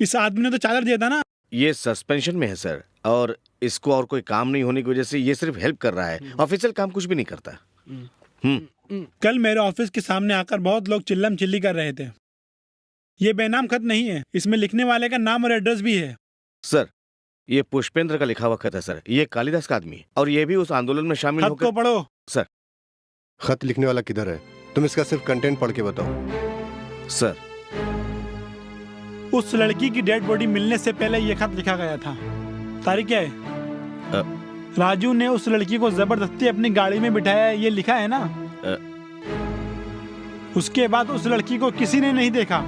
इस आदमी ने तो चादर दिया था ना। ये सस्पेंशन में है सर, और इसको और कोई काम नहीं होने की वजह से ये सिर्फ हेल्प कर रहा है, ऑफिशियल काम कुछ भी नहीं करता। कल मेरे ऑफिस के सामने आकर बहुत लोग चिल्लम चिल्ली कर रहे थे। ये बेनाम खत नहीं है, इसमें लिखने वाले का नाम और एड्रेस भी है। सर, ये पुष्पेंद्र का लिखा हुआ खत है सर। ये कालिदास का आदमी है और ये भी उस आंदोलन में शामिल खत होकर। को पढ़ो। सर। खत लिखने वाला किधर है? तुम इसका सिर्फ कंटेंट पढ़ के बताओ। सर, उस लड़की की डेड बॉडी मिलने से पहले ये खत लिखा गया था। तारीख क्या है? राजू ने उस लड़की को जबरदस्ती अपनी गाड़ी में बिठाया, ये लिखा है ना। उसके बाद उस लड़की को किसी ने नहीं देखा।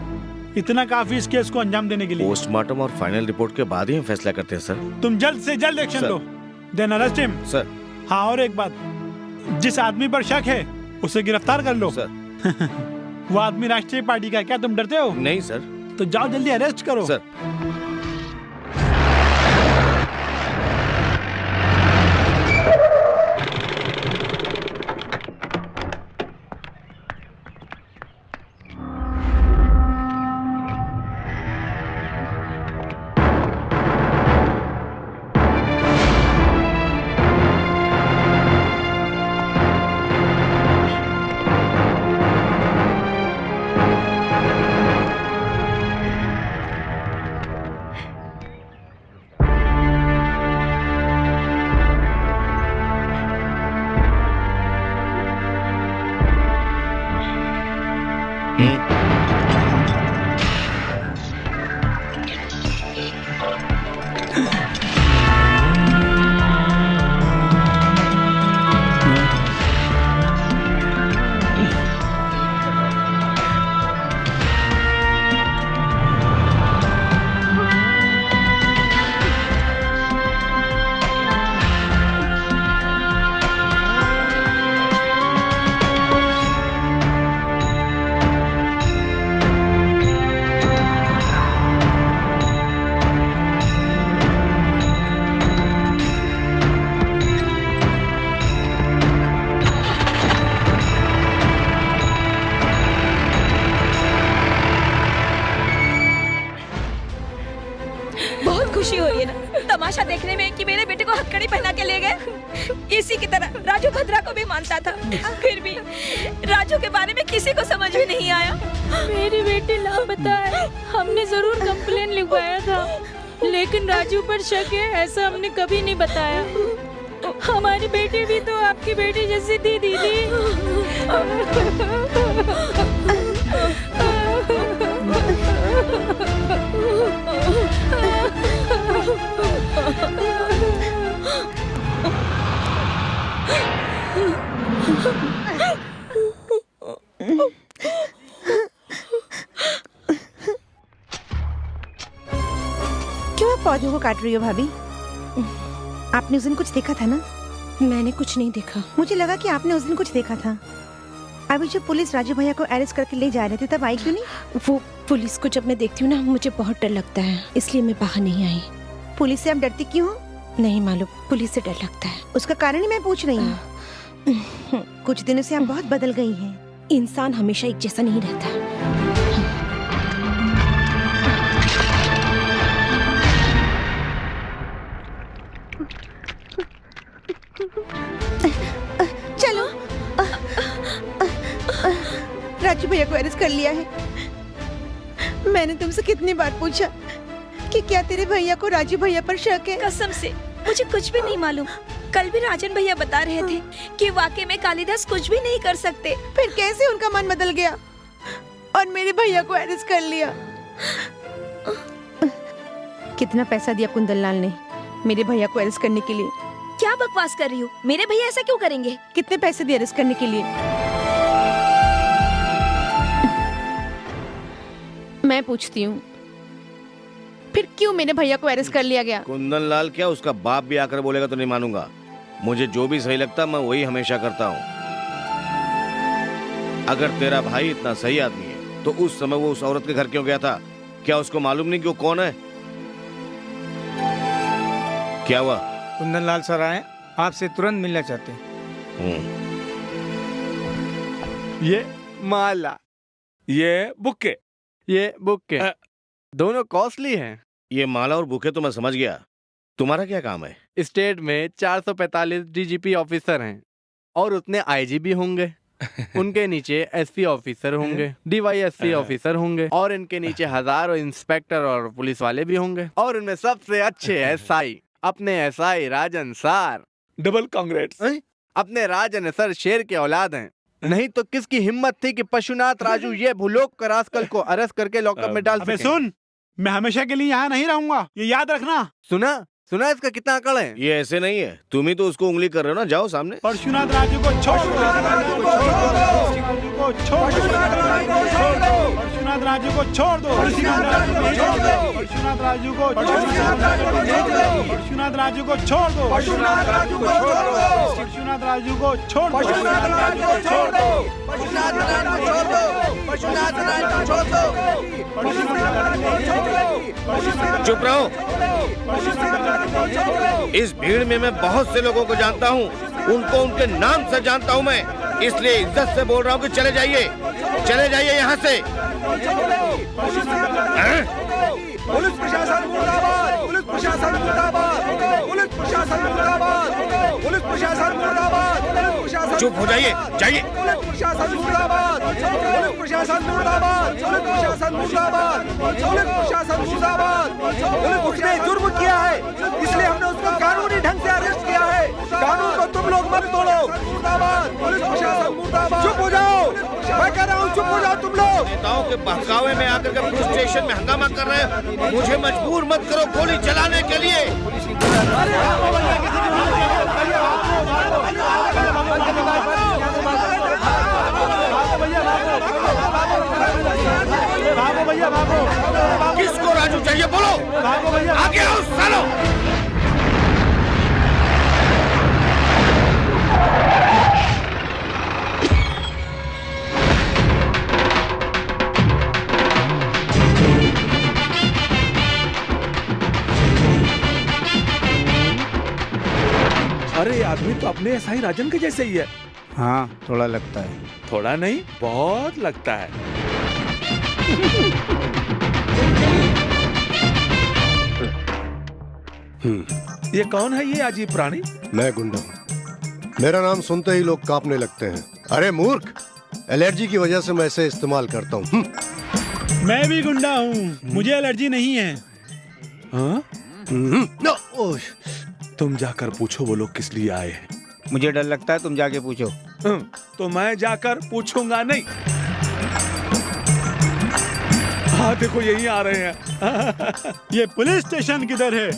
इतना काफी इस केस को अंजाम देने के लिए। पोस्टमार्टम और फाइनल रिपोर्ट के बाद ही हम फैसला करते हैं सर। तुम जल्द से जल्द एक्शन सर। लो। Then arrest him. सर। हाँ, और एक बात, जिस आदमी पर शक है उसे गिरफ्तार कर लो। सर। वो आदमी राष्ट्रीय पार्टी का है, क्या तुम डरते हो? नहीं सर। तो जाओ जल्दी अरेस्ट करो। सर। खुशी हो रही है ना तमाशा देखने में कि मेरे बेटे को हथकड़ी पहना के ले गए। इसी की तरह राजू भद्रा को भी मानता था, फिर भी राजू के बारे में किसी को समझ भी नहीं आया। मेरी बेटी लापता है, हमने जरूर कंप्लेन लिखवाया था, लेकिन राजू पर शक है ऐसा हमने कभी नहीं बताया। हमारी बेटी भी तो आपकी बेटी जैसी थी दीदी। क्यों आप पौधों को काट रही हो भाभी? आपने उस दिन कुछ देखा था ना? मैंने कुछ नहीं देखा। मुझे लगा कि आपने उस दिन कुछ देखा था। अभी जब पुलिस राजू भैया को अरेस्ट करके ले जा रहे थे तब आई क्यों नहीं? वो पुलिस को जब मैं देखती हूँ ना मुझे बहुत डर लगता है, इसलिए मैं बाहर नहीं आई। पुलिस से आप डरती क्यों हो? नहीं मालूम, पुलिस से डर लगता है। उसका कारण ही मैं पूछ रही हूँ। कुछ दिनों से आप बहुत बदल गई हैं। इंसान हमेशा एक जैसा नहीं रहता। चलो, राजू भैया को अरेस्ट कर लिया है। मैंने तुमसे कितनी बार पूछा कि क्या तेरे भैया को राजू भैया पर शक है? कसम से मुझे कुछ भी नहीं मालूम। कल भी राजन भैया बता रहे थे कि वाकई में कालिदास कुछ भी नहीं कर सकते। फिर कैसे उनका मन बदल गया और मेरे भैया को अरेस्ट कर लिया? कितना पैसा दिया कुंदनलाल ने मेरे भैया को अरेस्ट करने के लिए? क्या बकवास कर रही हो? मेरे भैया ऐसा क्यों करेंगे? कितने पैसे दिए अरेस्ट करने के लिए? मैं पूछती हूँ, फिर क्यों मेरे भैया को अरेस्ट कर लिया गया? कुंदनलाल क्या, उसका बाप भी आकर बोलेगा तो नहीं मानूंगा। मुझे जो भी सही लगता मैं वही हमेशा करता हूँ। अगर तेरा भाई इतना सही आदमी है तो उस समय वो उस औरत के घर क्यों गया था? क्या उसको मालूम नहीं कि वो कौन है? क्या हुआ? कुंदनलाल सर आए, आपसे तुरंत मिलना चाहते हैं। ये माला, ये बुके, ये बुके दोनों कॉस्टली हैं। ये माला और बुके तो मैं समझ गया, तुम्हारा क्या काम है? स्टेट में 445 डीजीपी ऑफिसर हैं और उतने आईजीपी होंगे। उनके नीचे एसपी ऑफिसर होंगे, डीवाईएसपी ऑफिसर होंगे और इनके नीचे हजारों इंस्पेक्टर और पुलिस वाले भी होंगे। और उनमें सबसे अच्छे एसआई अपने एसआई राजन सर। Double congrats. अपने राजन सर शेर के औलाद हैं। नहीं तो किसकी हिम्मत थी कि पशुनाथ राजू ये भूलोक कर आजकल को अरेस्ट करके लॉकअप में डाल अबे सके। सुन, मैं हमेशा के लिए यहाँ नहीं रहूंगा, ये याद रखना। सुना सुना इसका कितना अकड़ है। ये ऐसे नहीं है, तुम ही तो उसको उंगली कर रहे हो ना। जाओ सामने। परशुनाथ राजू को छोड़ दो, परशुनाथ राजू को छोड़ दो, परशुनाथ राजू को छोड़ दो, परशुनाथ राजू को छोड़ दो, परशुनाथ राजू को छोड़ दो, परशुनाथ राजू को छोड़ दो, परशुनाथ राजू को छोड़ दो, परशुनाथ राजू को छोड़ दो, परशुनाथ राजू को छोड़ दो, परशुनाथ राजू को छोड़ दो। चुप रहो। इस भीड़ में मैं बहुत से लोगों को जानता हूँ, उनको उनके नाम से जानता हूँ मैं, इसलिए इज्जत से बोल रहा हूँ कि चले जाइए, चले जाइए यहाँ से। पुलिस प्रशासन मुर्दाबाद, पुलिस प्रशासन मुर्दाबाद, पुलिस प्रशासन मुर्दाबाद, पुलिस प्रशासन मुर्दाबाद, पुलिस प्रशासन। चुप हो जाइए, जाइए। पुलिस प्रशासन मुर्दाबाद, पुलिस प्रशासन मुर्दाबाद, पुलिस प्रशासन मुर्दाबाद, पुलिस प्रशासन मुर्दाबाद। उसने जुर्म किया है, इसलिए हमने उसको कानूनी ढंग से अरेस्ट किया है। कानून को तुम लोग मत तोड़ो। मुर्दाबाद, पुलिस प्रशासन मुर्दाबाद। चुप हो जाओ, मैं कह रहा हूँ चुप हो जाओ तुम लोग। नेताओं के बहकावे में आकर के पुलिस स्टेशन में हंगामा कर रहे हो, मुझे मजबूर मत करो गोली चलाने के लिए। भागो भैया भागो। किसको राजू चाहिए बोलो। भागो भैया, आगे आओ सालो। अरे आदमी तो अपने एसआई राजन के जैसे ही है। हाँ, थोड़ा लगता है। थोड़ा नहीं, बहुत लगता है। ये कौन है ये अजीब प्राणी? मैं गुंडा हूँ, मेरा नाम सुनते ही लोग कांपने लगते हैं। अरे मूर्ख, एलर्जी की वजह से मैं इसे इस्तेमाल करता हूँ। मैं भी गुंडा हूँ, मुझे एलर्जी नहीं है। हाँ? तुम जाकर पूछो वो लोग किस लिए आए हैं। मुझे डर लगता है, तुम जाके पूछो। तो मैं जाकर पूछूंगा नहीं। हाँ देखो यही आ रहे हैं। ये पुलिस स्टेशन किधर है?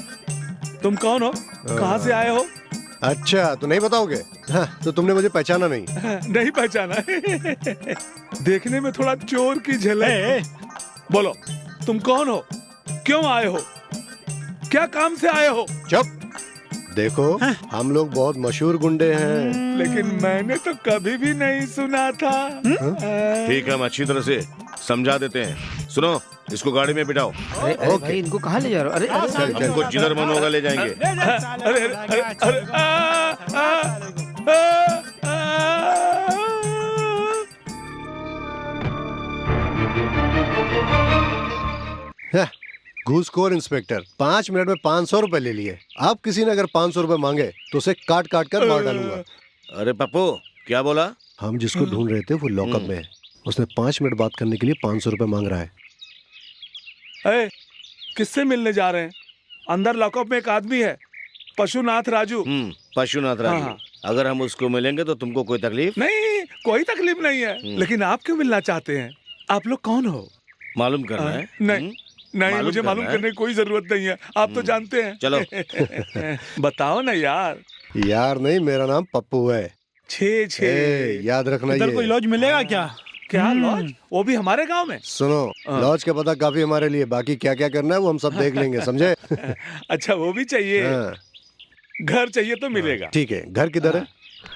तुम कौन हो, कहाँ से आए हो? अच्छा, तो नहीं बताओगे? हाँ, तो तुमने मुझे पहचाना नहीं? नहीं पहचाना। देखने में थोड़ा चोर की झलक। बोलो तुम कौन हो, क्यों आए हो, क्या काम से आए हो? चुप। देखो, हम लोग बहुत मशहूर गुंडे हैं। लेकिन मैंने तो कभी भी नहीं सुना था। ठीक है, हम अच्छी तरह से समझा देते हैं। सुनो, इसको गाड़ी में बिठाओ। अरे भाई, इनको कहाँ ले जा रहे हो? अरे इनको जिधर मन होगा ले जाएंगे। अरे अरे अरे घूसखोर इंस्पेक्टर 5 मिनट में 500 रुपए ले लिए। आप किसी ने अगर 500 रुपए मांगे तो उसे काट काट कर मार डालूंगा। अरे पप्पू, क्या बोला? हम जिसको ढूंढ रहे थे वो लॉकअप में है। उसने 5 मिनट बात करने के लिए 500 रुपए मांग रहा है। किससे मिलने जा रहे हैं? अंदर लॉकअप में एक आदमी है, पशुनाथ राजू। पशुनाथ राजू। हाँ। अगर हम उसको मिलेंगे तो तुमको कोई तकलीफ? नहीं, कोई तकलीफ नहीं है। लेकिन आप क्यों मिलना चाहते हैं? आप लोग कौन हो? मालूम करना है? नहीं नहीं, मुझे मालूम करने की कोई जरूरत नहीं है, आप तो जानते हैं। चलो। बताओ ना यार। यार नहीं, मेरा नाम पप्पू है। छे याद रखना। इधर कोई ये लॉज मिलेगा क्या? क्या लॉज? वो भी हमारे गांव में? सुनो, लॉज का पता काफी हमारे लिए, बाकी क्या क्या करना है वो हम सब देख लेंगे, समझे? अच्छा, वो भी चाहिए? हाँ। घर चाहिए तो मिलेगा। ठीक है, घर किधर है?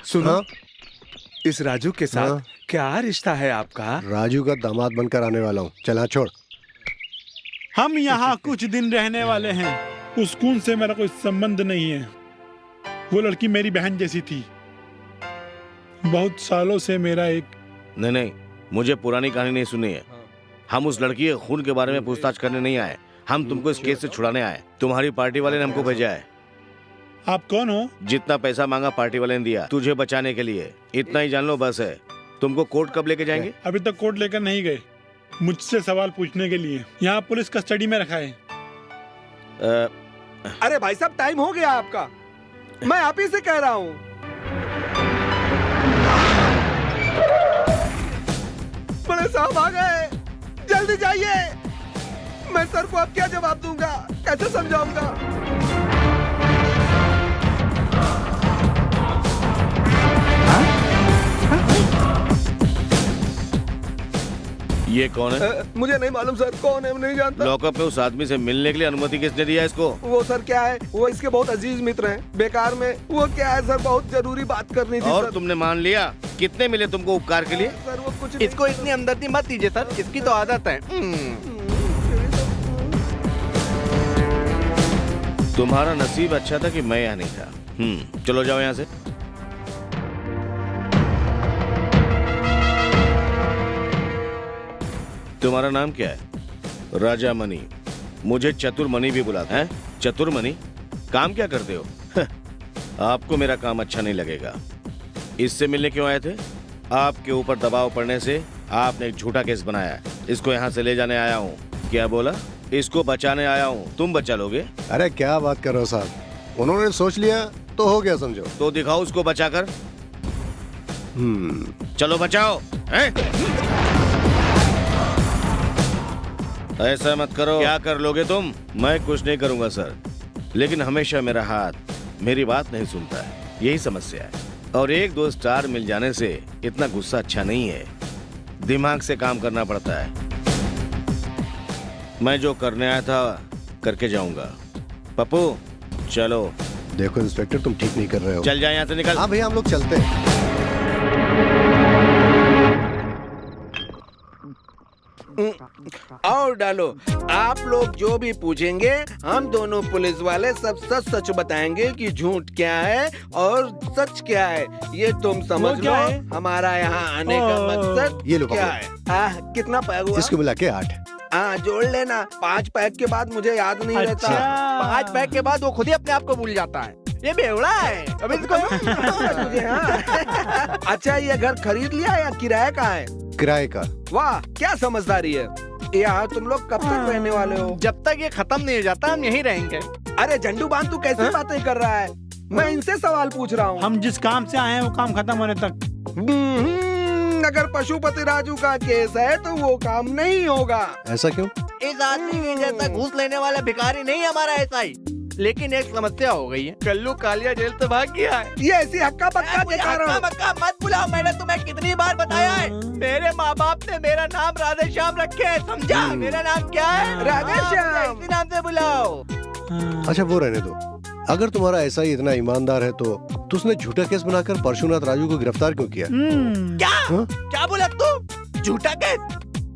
सुनो, हाँ? इस राजू के साथ क्या रिश्ता है आपका? राजू का दामाद बनकर आने वाला हूँ। चला छोड़। हम यहाँ कुछ दिन रहने वाले हैं। उस खून से मेरा कोई संबंध नहीं है। वो लड़की मेरी बहन जैसी थी। बहुत सालों से मेरा एक नहीं, मुझे पुरानी कहानी नहीं सुनी है। हम उस लड़की के खून के बारे में पूछताछ करने नहीं आए, हम तुमको इस केस से छुड़ाने आए। तुम्हारी पार्टी वाले ने हमको भेजा है। आप कौन हो? जितना पैसा मांगा पार्टी वाले ने दिया तुझे बचाने के लिए, इतना ही जान लो बस है। तुमको कोर्ट कब लेके जाएंगे? अभी तक कोर्ट लेकर नहीं गए, मुझसे सवाल पूछने के लिए। यहाँ पुलिस कस्टडी में रखा है। अरे भाई साहब, टाइम हो गया आपका, मैं आप ही से कह रहा हूँ। बड़े साहब आ गए, जल्दी जाइए। मैं सर को अब क्या जवाब दूंगा, कैसे समझाऊंगा? ये कौन है? मुझे नहीं मालूम सर, कौन है नहीं जानता। लॉकअप में उस आदमी से मिलने के लिए अनुमति किसने दिया इसको? वो सर क्या है, वो इसके बहुत अजीज मित्र हैं। बेकार में वो क्या है सर, बहुत जरूरी बात करनी थी। और सर तुमने मान लिया? कितने मिले तुमको उपकार के लिए? सर वो कुछ नहीं। इसको इतनी हमदर्दी मत दीजिए सर, इसकी तो आदत है। तुम्हारा नसीब अच्छा था कि मैं यहाँ नहीं था। चलो जाओ यहाँ से। तुम्हारा नाम क्या है? राजा मनी। मुझे चतुर मनी भी बुलाते हैं। चतुर मनी, काम क्या करते हो? आपको मेरा काम अच्छा नहीं लगेगा। इससे मिलने क्यों आए थे? आपके ऊपर दबाव पड़ने से आपने एक झूठा केस बनाया। इसको यहाँ से ले जाने आया हूँ। क्या बोला? इसको बचाने आया हूँ। तुम बचा लोगे? अरे क्या बात कर रहे हो साहब, उन्होंने सोच लिया तो हो गया समझो। तो दिखाओ उसको बचाकर। चलो बचाओ। हैं? ऐसा मत करो। क्या कर लोगे तुम? मैं कुछ नहीं करूंगा सर, लेकिन हमेशा मेरा हाथ मेरी बात नहीं सुनता है, यही समस्या है। और एक दो स्टार मिल जाने से इतना गुस्सा अच्छा नहीं है, दिमाग से काम करना पड़ता है। मैं जो करने आया था करके जाऊंगा। पप्पू चलो। देखो इंस्पेक्टर, तुम ठीक नहीं कर रहे हो। चल जाए यहाँ से, निकल। हाँ भैया, हम लोग चलते हैं। और डालो, आप लोग जो भी पूछेंगे हम दोनों पुलिस वाले सब सच सच बताएंगे कि झूठ क्या है और सच क्या है। ये तुम समझ लो हमारा यहाँ आने का मकसद ये लो क्या है। कितना पैक हुआ? इसको मिला के 8। हाँ जोड़ लेना। 5 पैक के बाद मुझे याद नहीं रहता। 5 पैक के बाद वो खुद ही अपने आप को भूल जाता है। ये बेवड़ा है। अभी इसको मुझे हाँ। अच्छा, ये घर खरीद लिया या किराए का है? किराए का। वाह, क्या समझदारी है। यहाँ तुम लोग कब तक रहने वाले हो? जब तक ये खत्म नहीं हो जाता हम यहीं रहेंगे। अरे झंडू बांध, तू कैसी बातें कर रहा है? मैं इनसे सवाल पूछ रहा हूँ। हम जिस काम से आए हैं वो काम खत्म होने तक। अगर पशुपति राजू का केस है तो वो काम नहीं होगा। ऐसा क्यों? इस आदमी के जैसा घूस लेने वाला भिखारी नहीं हमारा एसआई। लेकिन एक समस्या हो गई है, कल्लू कालिया जेल से भाग गया है। ये ऐसी हक्का बक्का के कारण। हक्का बक्का मत बुलाओ, मैंने तुम्हें कितनी बार बताया है। मेरे माँ बाप ने मेरा नाम राधे श्याम रखे है, समझा? मेरा नाम क्या है? राधे श्याम। इसी नाम से बुलाओ। अच्छा वो रहने दो। अगर तुम्हारा ऐसा ही इतना ईमानदार है तो उसने झूठा केस बनाकर परशुनाथ राजू को गिरफ्तार क्यों किया? क्या बोला तू? झूठा केस?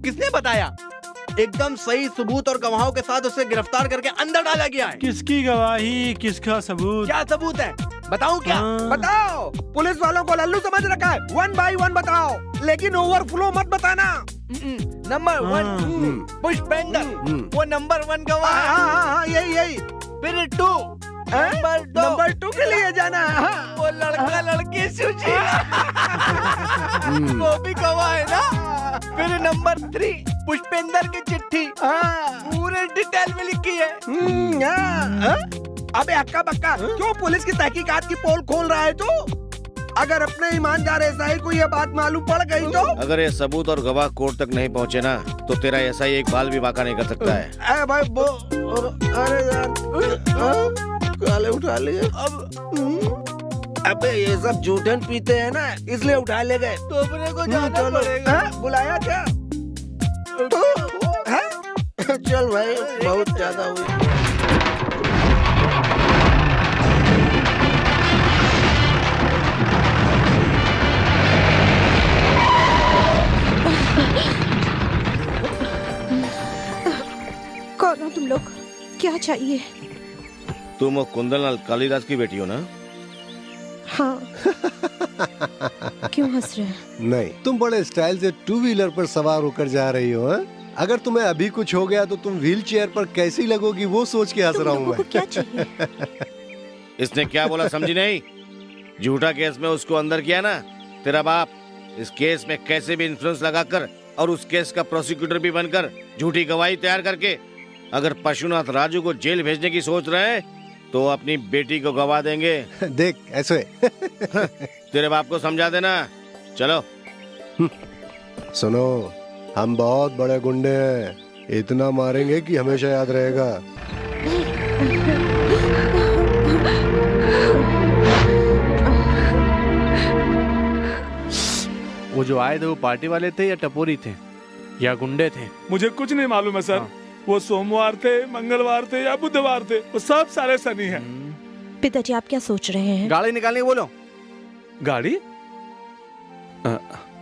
किसने बताया? एकदम सही सबूत और गवाहों के साथ उसे गिरफ्तार करके अंदर डाला गया है। किसकी गवाही, किसका सबूत? क्या सबूत है? बताऊं क्या? बताओ। पुलिस वालों को लल्लू समझ रखा है। 1 by 1 बताओ, लेकिन ओवरफ्लो मत बताना। नंबर 1 पुष्पेंद्र, वो नंबर 1 गवाह। हाँ, यही। फिर 2 नंबर 2 के लिए जाना। वो लड़का लड़की सूची वो भी गवाह है ना। फिर नंबर 3 पुष्पेंद्र की चिट्ठी पूरे डिटेल में लिखी है। अबे हक्का बक्का, क्यों पुलिस की तहकीकात की पोल खोल रहा है तू? अगर अपने ईमानदार एसआई को ये बात मालूम पड़ गई तो? अगर ये सबूत और गवाह कोर्ट तक नहीं पहुँचे ना तो तेरा एसआई एक बाल भी बाका नहीं कर सकता है। अरे भाई अरे यार, काले उठा लिए। अबे ये सब जूठन पीते हैं ना, इसलिए उठा ले गए। तो अपने को जाना पड़ेगा। बुलाया क्या? चल भाई, बहुत ज्यादा हुई। कौन हो तुम लोग? क्या चाहिए? तुम वो कुंदनलाल कालीदास की बेटी हो ना? हाँ। क्यों हंस रहे हैं? नहीं, तुम बड़े स्टाइल से 2 व्हीलर पर सवार होकर जा रही हो। अगर तुम्हें अभी कुछ हो गया तो तुम व्हील चेयर पर कैसी लगोगी वो सोच के हंस रहा हूँ मैं। क्या चाहिए? इसने क्या बोला समझी नहीं? झूठा केस में उसको अंदर किया ना तेरा बाप। इस केस में कैसे भी इन्फ्लुएंस लगाकर और उस केस का प्रोसिक्यूटर भी बनकर झूठी गवाही तैयार करके अगर पशुनाथ राजू को जेल भेजने की सोच रहे हैं तो अपनी बेटी को गवा देंगे। देख ऐसे। तेरे बाप को समझा देना। चलो। सुनो, हम बहुत बड़े गुंडे हैं, इतना मारेंगे कि हमेशा याद रहेगा। वो जो आए थे वो पार्टी वाले थे या टपोरी थे या गुंडे थे? मुझे कुछ नहीं मालूम है सर। वो सोमवार थे, मंगलवार थे या बुधवार थे, वो सब सारे सनी हैं। पिताजी आप क्या सोच रहे हैं? गाड़ी निकालने को बोलो। गाड़ी?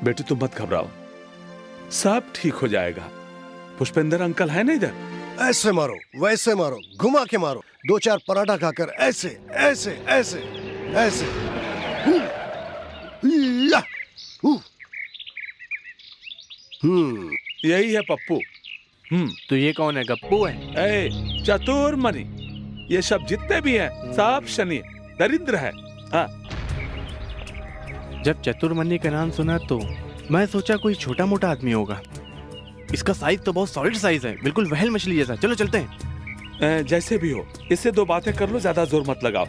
बेटी तुम मत घबराओ, सब ठीक हो जाएगा। पुष्पेंद्र अंकल है ना इधर? ऐसे मारो, वैसे मारो, घुमा के मारो, 2-4 पराठा खाकर ऐसे ऐसे ऐसे ऐसे। या! यही है पप्पू। तो ये कौन है? गप्पू है? ए, चतुर मनी, ये सब जितने भी हैं सब शनि दरिद्र है। हाँ। जब चतुर्मनी का नाम सुना तो मैं सोचा कोई छोटा मोटा आदमी होगा। इसका साइज तो बहुत सॉलिड साइज है, बिल्कुल व्हेल मछली जैसा। चलो चलते हैं। जैसे भी हो, इससे 2 बातें कर लो, ज्यादा जोर मत लगाओ।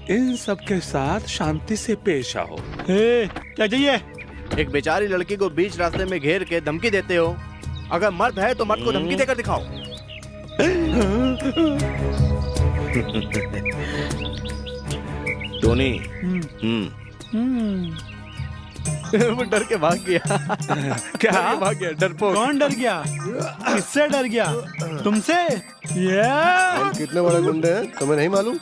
इन सब के साथ शांति से पेश आओ। क्या चाहिए? एक बेचारी लड़की को बीच रास्ते में घेर के धमकी देते हो। अगर मर्द है तो मर्द को धमकी देकर दिखाओ। टोनी। वो डर के भाग गया। क्या भाग गया? डरपोक। कौन डर गया? किससे डर गया? तुमसे? हम कितने बड़े गुंडे हैं तुम्हें नहीं मालूम?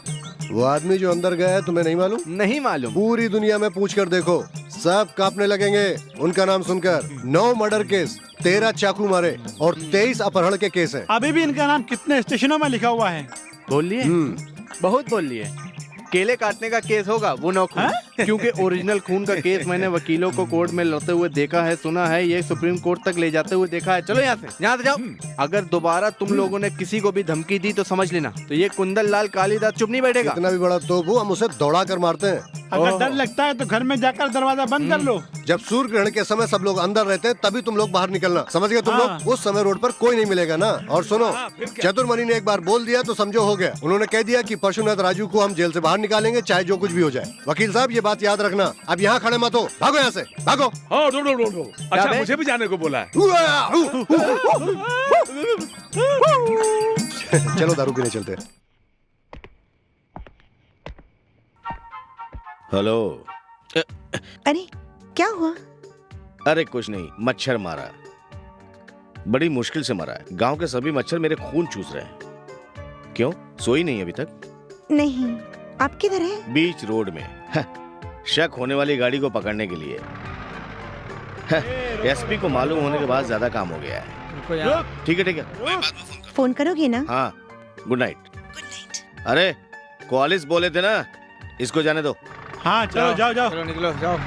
वो आदमी जो अंदर गया है तुम्हें नहीं मालूम? नहीं मालूम। पूरी दुनिया में पूछ कर देखो, सब कांपने लगेंगे उनका नाम सुनकर। 9 मर्डर केस, 13 चाकू मारे और 23 अपहरण के केस हैं। अभी भी इनका नाम कितने स्टेशनों में लिखा हुआ है? बोल लिए? बहुत बोल लिए। केले काटने का केस होगा वो 9 खून, क्योंकि ओरिजिनल खून का केस मैंने वकीलों को कोर्ट में लड़ते हुए देखा है, सुना है, ये सुप्रीम कोर्ट तक ले जाते हुए देखा है। चलो यहाँ से जाओ। अगर दोबारा तुम लोगों ने किसी को भी धमकी दी तो समझ लेना, तो ये कुंदन लाल कालीदास चुप नहीं बैठेगा। इतना भी बड़ा तोप हो, हम उसे दौड़ा कर मारते हैं। अगर डर लगता है तो घर में जाकर दरवाजा बंद कर लो। जब सूर्य ग्रहण के समय सब लोग अंदर रहते हैं तभी तुम लोग बाहर निकलना, समझ गए तुम लोग? उस समय रोड पर कोई नहीं मिलेगा ना। और सुनो, चतुर्मणि ने एक बार बोल दिया तो समझो हो गया। उन्होंने कह दिया कि पशुनाथ राजू को हम जेल से बाहर निकालेंगे, चाहे जो कुछ भी हो जाए। वकील साहब ये बात याद रखना। अब यहाँ खड़े मत हो, भागो यहाँ से, भागो। हाँ, ढूंढो। अच्छा, मुझे भी जाने को बोला है। चलो दारू पीने चलते हैं। हेलो। अरे क्या हुआ? अरे कुछ नहीं, मच्छर मारा। बड़ी मुश्किल से मरा है। गांव के सभी मच्छर मेरे खून चूस रहे हैं। क्यों, सोई नहीं अभी तक? नहीं, आप किधर है? बीच रोड में। शक होने वाली गाड़ी को पकड़ने के लिए। एसपी को मालूम होने के बाद ज्यादा काम हो गया है। ठीक है। फोन करोगे ना? हाँ, गुड नाइट। अरे कॉलेज बोले थे ना, इसको जाने दो। हाँ चलो, जाओ। चलो निकलो, जाओ।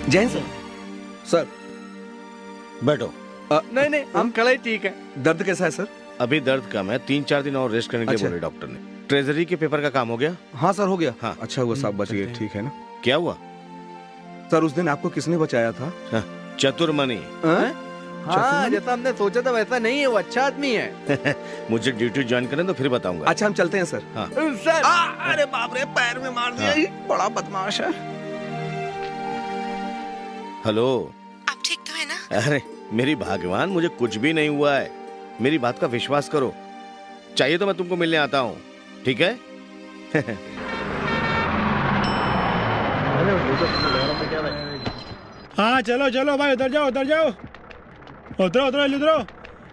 जैन सर। सर बैठो। नहीं नहीं, हम कल ही ठीक है। दर्द कैसा है सर? अभी दर्द कम है, 3-4 दिन और रेस्ट करने के लिए अच्छा। बोले डॉक्टर ने। ट्रेजरी के पेपर का काम हो गया? हाँ सर, हो गया। हाँ। अच्छा हुआ साहब बच गए, ठीक है ना? क्या हुआ? सर उस दिन आपको किसने बचाया था? हाँ, चतुर्मणि। हाँ, जैसा हमने सोचा था वैसा नहीं है, वो अच्छा आदमी है। मुझे ड्यूटी ज्वाइन करें तो फिर बताऊंगा। अच्छा हम चलते हैं सर। हाँ। सर अरे बाप रे, पैर में मार दिया, ये बड़ा बदमाश है। हेलो। आप ठीक तो है ना? अरे मेरी भाग्यवान, मुझे कुछ भी नहीं हुआ है, मेरी बात का विश्वास करो। चाहिए तो मैं तुमको मिलने आता हूँ, ठीक है? हाँ चलो चलो भाई, उधर जाओ, उधर जाओ, उधरो उधरो उधरो।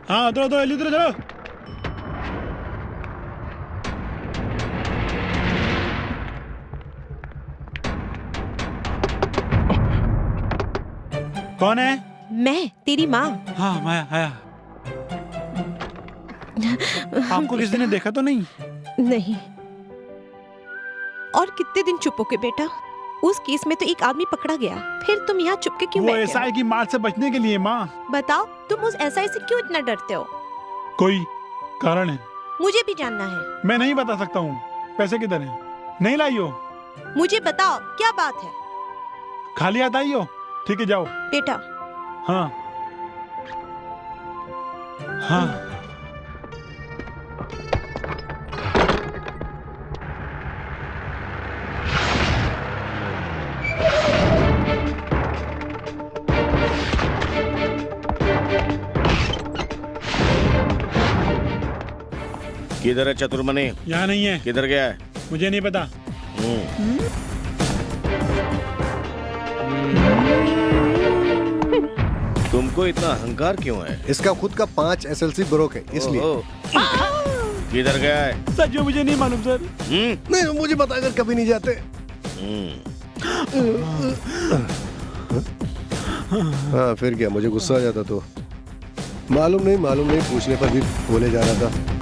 हाँ उधरो उधरो उधरो चलो। कौन है? मैं तेरी माँ। हाँ मैं आया। आपको किसी ने देखा तो नहीं? नहीं। और कितने दिन चुप हो के बेटा? उस केस में तो एक आदमी पकड़ा गया, फिर तुम यहाँ चुप के क्यों वो बैठे एसआई की मार से बचने के लिए। माँ बताओ, तुम उस एसआई से क्यों इतना डरते हो? कोई कारण है? मुझे भी जानना है। मैं नहीं बता सकता हूँ। पैसे किधर हैं? नहीं लाई हो? मुझे बताओ क्या बात है? खाली हाथ आई हो? ठीक है जाओ। बेटा हाँ हाँ। किधर है चतुर्मणि? यहाँ नहीं है। किधर गया है? मुझे नहीं पता। तुमको इतना अहंकार क्यों है? इसका खुद का 5 SLC ब्रोक है, इसलिए। किधर गया है? सच में मुझे नहीं मालूम सर। नहीं, मुझे बताकर कभी नहीं जाते। हाँ फिर क्या, मुझे गुस्सा आ जाता तो। मालूम नहीं पूछने पर भी बोले जा रहा था।